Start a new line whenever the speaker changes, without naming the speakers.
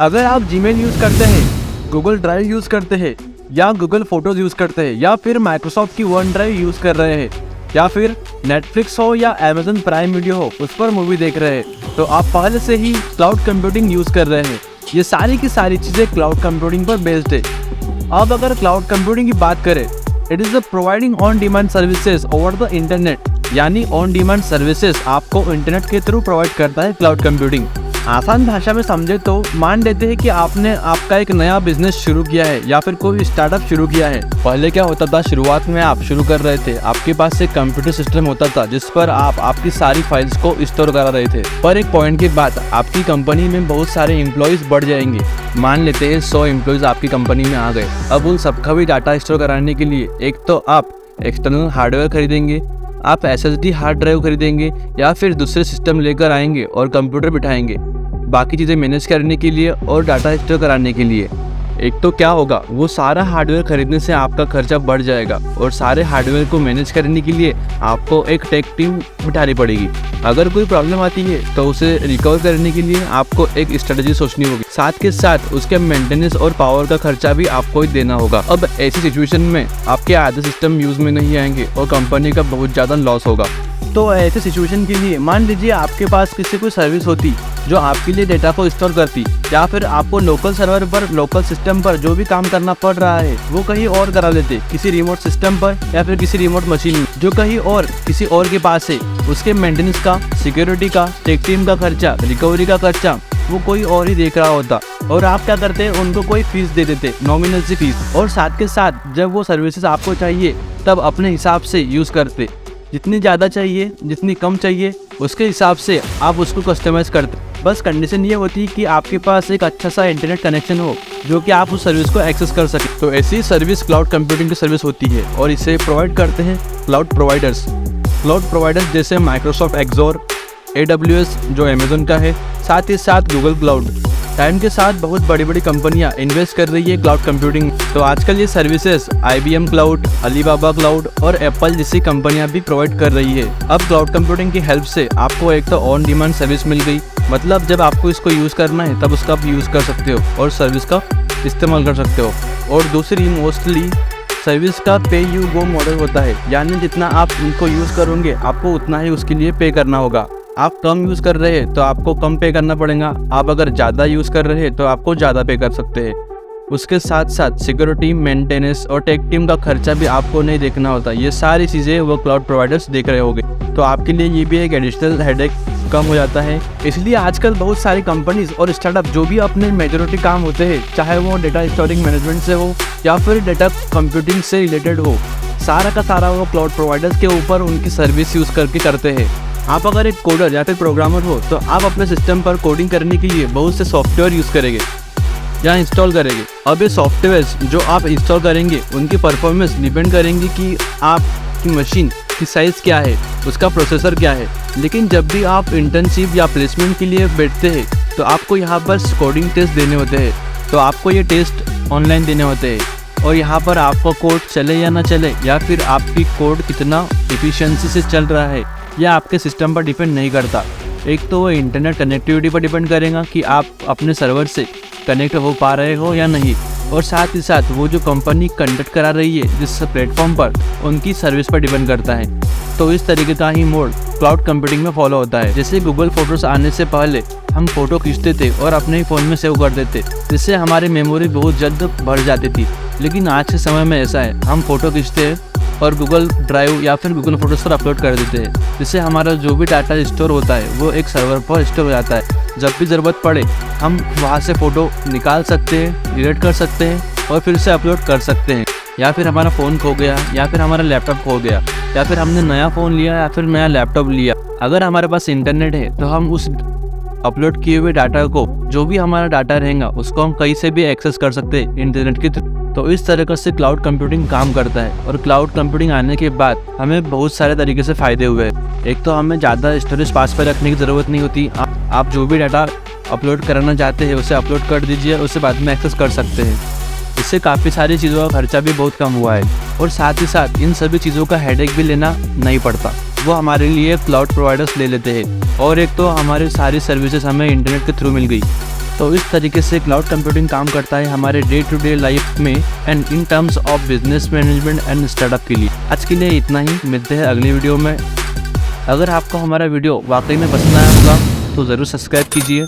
अगर आप Gmail use करते हैं, गूगल ड्राइव यूज़ करते हैं या गूगल फोटोज़ यूज़ करते हैं या फिर माइक्रोसॉफ्ट की वन ड्राइव यूज़ कर रहे हैं या फिर नेटफ्लिक्स हो या अमेज़न प्राइम वीडियो हो उस पर मूवी देख रहे हैं, तो आप पहले से ही क्लाउड कंप्यूटिंग यूज़ कर रहे हैं। ये सारी की सारी चीज़ें क्लाउड कंप्यूटिंग पर बेस्ड है। अब अगर क्लाउड कंप्यूटिंग की बात करें, it is the providing on demand services over the internet, यानी ऑन डिमांड सर्विसेज आपको इंटरनेट के थ्रू प्रोवाइड करता है क्लाउड कंप्यूटिंग। आसान भाषा में समझे तो मान लेते हैं कि आपने आपका एक नया बिजनेस शुरू किया है या फिर कोई स्टार्टअप शुरू किया है। पहले क्या होता था, शुरुआत में आप शुरू कर रहे थे, आपके पास एक कंप्यूटर सिस्टम होता था जिस पर आप आपकी सारी फाइल्स को स्टोर करा रहे थे। पर एक पॉइंट के बाद आपकी कंपनी में बहुत सारे एम्प्लॉयज़ बढ़ जाएंगे। मान लेते हैं 100 एम्प्लॉयज़ आपकी कंपनी में आ गए। अब उन सबका भी डाटा स्टोर कराने के लिए एक तो आप एक्सटर्नल हार्डवेयर खरीदेंगे, आप SSD हार्ड ड्राइव खरीदेंगे या फिर दूसरे सिस्टम लेकर आएंगे और कंप्यूटर बिठाएंगे बाकी चीज़ें मैनेज करने के लिए और डाटा स्टोर कराने के लिए। एक तो क्या होगा, वो सारा हार्डवेयर खरीदने से आपका खर्चा बढ़ जाएगा और सारे हार्डवेयर को मैनेज करने के लिए आपको एक टेक टीम बिठानी पड़ेगी। अगर कोई प्रॉब्लम आती है तो उसे रिकवर करने के लिए आपको एक स्ट्रेटजी सोचनी होगी, साथ के साथ उसके मेंटेनेंस और पावर का खर्चा भी आपको ही देना होगा। अब ऐसी सिचुएशन में आपके आधे सिस्टम यूज में नहीं आएंगे और कंपनी का बहुत ज़्यादा लॉस होगा। तो ऐसे सिचुएशन के लिए मान लीजिए आपके पास किसी कोई सर्विस होती जो आपके लिए डेटा को स्टोर करती, या फिर आपको लोकल सर्वर पर लोकल सिस्टम पर जो भी काम करना पड़ रहा है वो कहीं और करा लेते, किसी रिमोट सिस्टम पर या फिर किसी रिमोट मशीन जो कहीं और किसी और के पास है। उसके मेंटेनेंस का, सिक्योरिटी का, टेक टीम का खर्चा, रिकवरी का खर्चा वो कोई और ही देख रहा होता और आप क्या करते हैं, उनको कोई फीस दे देते, नॉमिनल सी फीस। और साथ के साथ जब वो सर्विसेज आपको चाहिए तब अपने हिसाब से यूज़ करते, जितनी ज़्यादा चाहिए जितनी कम चाहिए उसके हिसाब से आप उसको कस्टमाइज़ करते। बस कंडीशन ये होती है कि आपके पास एक अच्छा सा इंटरनेट कनेक्शन हो जो कि आप उस सर्विस को एक्सेस कर सकें। तो ऐसी सर्विस क्लाउड कंप्यूटिंग की सर्विस होती है और इसे प्रोवाइड करते हैं क्लाउड प्रोवाइडर्स। क्लाउड प्रोवाइडर्स जैसे माइक्रोसॉफ्ट एग्जोर, AWS जो अमेज़न का है, साथ ही साथ गूगल क्लाउड। टाइम के साथ बहुत बड़ी बड़ी कंपनियां इन्वेस्ट कर रही है क्लाउड कंप्यूटिंग। तो आजकल ये services IBM cloud, Alibaba cloud और एप्पल जैसी कंपनियां भी प्रोवाइड कर रही है। अब क्लाउड कंप्यूटिंग की हेल्प से आपको एक तो ऑन डिमांड सर्विस मिल गई, मतलब जब आपको इसको यूज़ करना है तब उसका आप यूज़ कर सकते हो और सर्विस का इस्तेमाल कर सकते हो। और दूसरी मोस्टली सर्विस का पे यू गो मॉडल होता है, यानी जितना आप इनको यूज़ करोगे आपको उतना ही उसके लिए पे करना होगा। आप कम यूज़ कर रहे हैं तो आपको कम पे करना पड़ेगा, आप अगर ज़्यादा यूज़ कर रहे हैं तो आपको ज़्यादा पे कर सकते हैं। उसके साथ साथ सिक्योरिटी, मेंटेनेंस और टेक टीम का खर्चा भी आपको नहीं देखना होता। ये सारी चीज़ें वो क्लाउड प्रोवाइडर्स देख रहे होंगे, तो आपके लिए ये भी एक एडिशनल हेडेक कम हो जाता है। इसलिए आजकल बहुत सारी कंपनीज और स्टार्टअप जो भी अपने मेजॉरिटी काम होते हैं, चाहे वो डेटा स्टोरिंग मैनेजमेंट से हो या फिर डेटा कंप्यूटिंग से रिलेटेड हो, सारा का सारा वो क्लाउड प्रोवाइडर्स के ऊपर उनकी सर्विस यूज़ करके करते हैं। आप अगर एक कोडर या फिर प्रोग्रामर हो तो आप अपने सिस्टम पर कोडिंग करने के लिए बहुत से सॉफ्टवेयर यूज़ करेंगे या इंस्टॉल करेंगे। अब ये सॉफ्टवेयर जो आप इंस्टॉल करेंगे उनकी परफॉर्मेंस डिपेंड करेंगी कि आपकी मशीन की साइज़ क्या है, उसका प्रोसेसर क्या है। लेकिन जब भी आप इंटर्नशिप या प्लेसमेंट के लिए बैठते हैं तो आपको यहाँ पर कोडिंग टेस्ट देने होते हैं, तो आपको ये टेस्ट ऑनलाइन देने होते हैं और यहाँ पर आपका कोड चले या ना चले या फिर आपकी कोड कितना एफिशिएंसी से चल रहा है यह आपके सिस्टम पर डिपेंड नहीं करता। एक तो वो इंटरनेट कनेक्टिविटी पर डिपेंड करेगा कि आप अपने सर्वर से कनेक्ट हो पा रहे हो या नहीं, और साथ ही साथ वो जो कंपनी कंडक्ट करा रही है जिस प्लेटफॉर्म पर, उनकी सर्विस पर डिपेंड करता है। तो इस तरीके का ही मोड क्लाउड कंप्यूटिंग में फॉलो होता है। जैसे गूगल फोटोज़ आने से पहले हम फोटो खींचते थे और अपने ही फ़ोन में सेव कर देते, जिससे हमारी मेमोरी बहुत जल्द भर जाती थी। लेकिन आज के समय में ऐसा है, हम फोटो खींचते हैं और गूगल ड्राइव या फिर गूगल फोटोज़ पर अपलोड कर देते हैं, जिससे हमारा जो भी डाटा स्टोर होता है वो एक सर्वर पर स्टोर हो जाता है। जब भी ज़रूरत पड़े हम वहाँ से फ़ोटो निकाल सकते हैं, डिलीट कर सकते हैं और फिर से अपलोड कर सकते हैं। या फिर हमारा फ़ोन खो गया या फिर हमारा लैपटॉप खो गया या फिर हमने नया फ़ोन लिया या फिर नया लैपटॉप लिया, अगर हमारे पास इंटरनेट है तो हम उस अपलोड किए हुए डाटा को, जो भी हमारा डाटा रहेगा उसको हम कहीं से भी एक्सेस कर सकते हैं इंटरनेट के थ्रू। तो इस तरीके से क्लाउड कंप्यूटिंग काम करता है। और क्लाउड कंप्यूटिंग आने के बाद हमें बहुत सारे तरीके से फ़ायदे हुए हैं। एक तो हमें ज़्यादा स्टोरेज पास पर रखने की ज़रूरत नहीं होती, आप जो भी डाटा अपलोड कराना चाहते हैं उसे अपलोड कर दीजिए, उसे बाद में एक्सेस कर सकते हैं। इससे काफ़ी सारी चीज़ों का खर्चा भी बहुत कम हुआ है और साथ ही साथ इन सभी चीज़ों का हेडेक भी लेना नहीं पड़ता, वो हमारे लिए क्लाउड प्रोवाइडर्स ले लेते हैं। और एक तो हमारी सारी सर्विसेज हमें इंटरनेट के थ्रू मिल गई। तो इस तरीके से क्लाउड कंप्यूटिंग काम करता है हमारे डे टू डे लाइफ में and in terms of business management and startup के लिए। आज के लिए इतना ही, मिलते हैं अगली वीडियो में। अगर आपको हमारा वीडियो वाकई में पसंद आया होगा तो ज़रूर सब्सक्राइब कीजिए